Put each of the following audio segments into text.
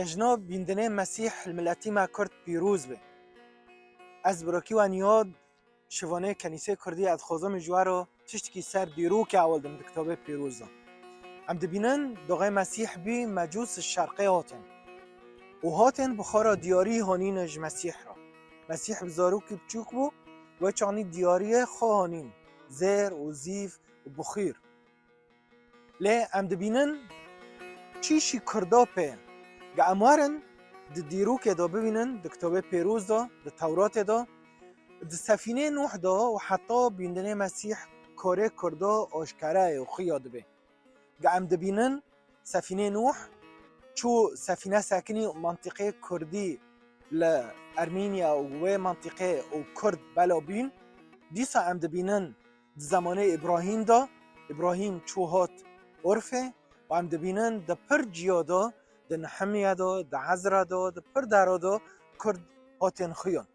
جناب بیندنه مسیح الملتی ما کرد پیروز به از براکی و نیاد شوانه کنیسه کردی از خوزم جوارو تشتکی سر دیرو که اول دم کتاب پیروز ام دبینن دغه مسیح بی مجوس شرقی هاتن و هاتن بخارا دیاری هانینج مسیح را مسیح بزارو که بچوک بو و چانی دیاری خواهانین زیر و زیف و بخیر لی ام دبینن چیشی کردا په گامارن د دیرو که دا ببینن د کتاب پیروز دا د تورات دا د سفینه نوح دا و حتی بیندنه مسیح کاره کردا آشکاره و خیاد به گام دبینن سفینه نوح چو سفینه ساکنی منطقه کردی لارمینیا و منطقه و کرد بلا بین دیسا ام دبینن زمانه ابراهیم دا ابراهیم چو هات عرفه و ام دبینن د پر جیادا د نحمیه دا د عزرا دا د پر درا دا کرد هاتن خیان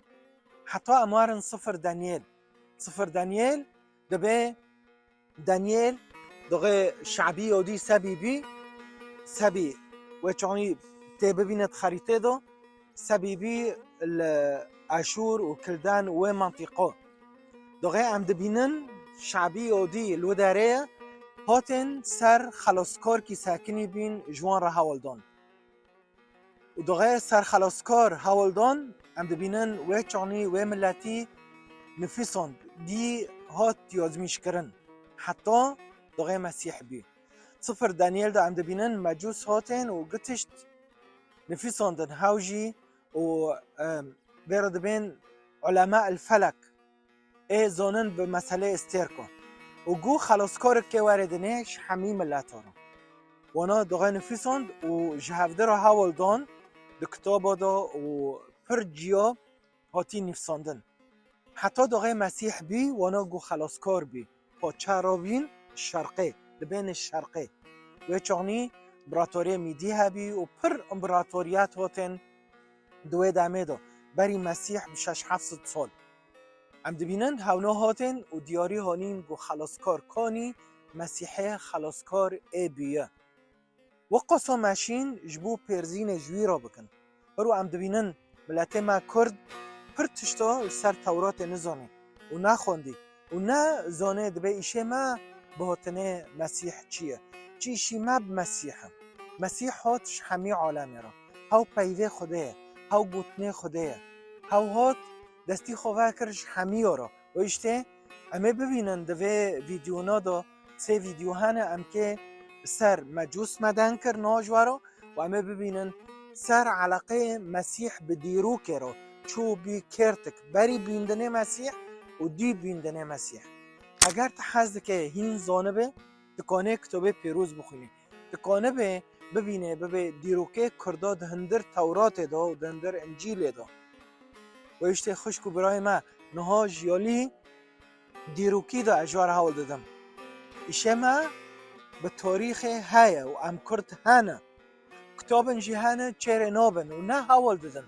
حتی امارن صفر دانیل دبه دانیل دغه شعبی یودی سبی و چانی تی ببیند خریطه دا سبی بی اشور و کلدان و منطقه دغه ام دبینن شعبی یودی لوداره هاتن سر خلاصکار کی ساکنی بین جوان را حوالدان و دغه سر خلاصکار حوالدان ام دبینن و چانی و ملتی نفیساند دی هات یازمیش کرن حتی دغه مسیح بی صفر دانیل دا ام دبینن مجوس هاتن و گتشت نفیساندن هاوجی و بیرد بین علماء الفلک ای زانن به مسئله استیر کن و گو خلاصکار که واردنش همی ملت ها را وانا دغه نفیساند و جهفده را حوال دان د کتاب دا و پر جیا هاتی نفساندن حتی دغه مسیح بی وانا گو خلاصکار بی پا چرابین شرقه لبین شرقه و چانی امپراتوری میدی هبی و پر امپراتوریت هاتن دوی دمه دا بری مسیح بشش 700 سال ام دبینن هونا هاتن و دیاری هانین گو خلاصکار کانی مسیحه خلاصکار ای بیه و قصا ماشین جبو پرزین جوی را بکن برو ام دبینن ملت ما کرد پر تشتا سر تورات نزانه و نخوندی و نه زانه دبه ایشه ما بهاتنه مسیح چیه چی ایشی ما بمسیحم مسیح هاتش همی عالمه را هاو پیوه خوده هاو گوتنه خوده هاو هات دستی خواه کرش همی را و ایشته امه ببینن دوه ویدیونا دا 3 ویدیو هنه ام که سر مجوس مدن کر ناجوارا و امه ببینن سر علاقه مسیح به دیرو کرا چو بی کرتک بری بیندنه مسیح و دی بیندنه مسیح اگر تحزد که هین زانبه تکانه کتاب پیروز بخونی تکانه به ببینه به دیروکه کردا دهندر تورات دا و دهندر انجیل دا و ایشته خوشکو برای ما نها جیالی دیروکی دا اجوار حول دادم ایشه ما به تاریخ های و ام کرد هنه کتاب انجی هنه چهره نابن و نه حول دادن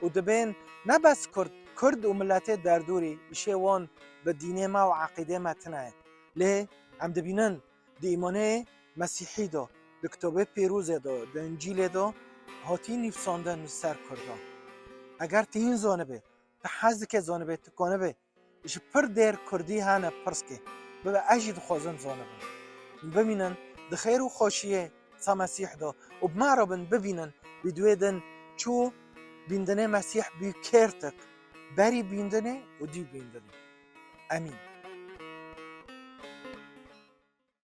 و دبین نه بس کرد و ملت در دوری ایشه وان به دینه ما و عقیده ما تنه لی ام دبینن دی ایمانه مسیحی دا دی کتاب پیروز دا دی انجیل دا هاتی نفساندن سر کرده اگر تین زانبه تحز که زانبه تکانه به ایش پر دیر کردی هنه پرس که ببه اجید خوازن زانبه ببینن دی خیر و خوشیه سا مسیح دا و بمعربن ببینن بدوی دن چو بیندنه مسیح بی کرتک بری بیندنه و دی بیندنه امین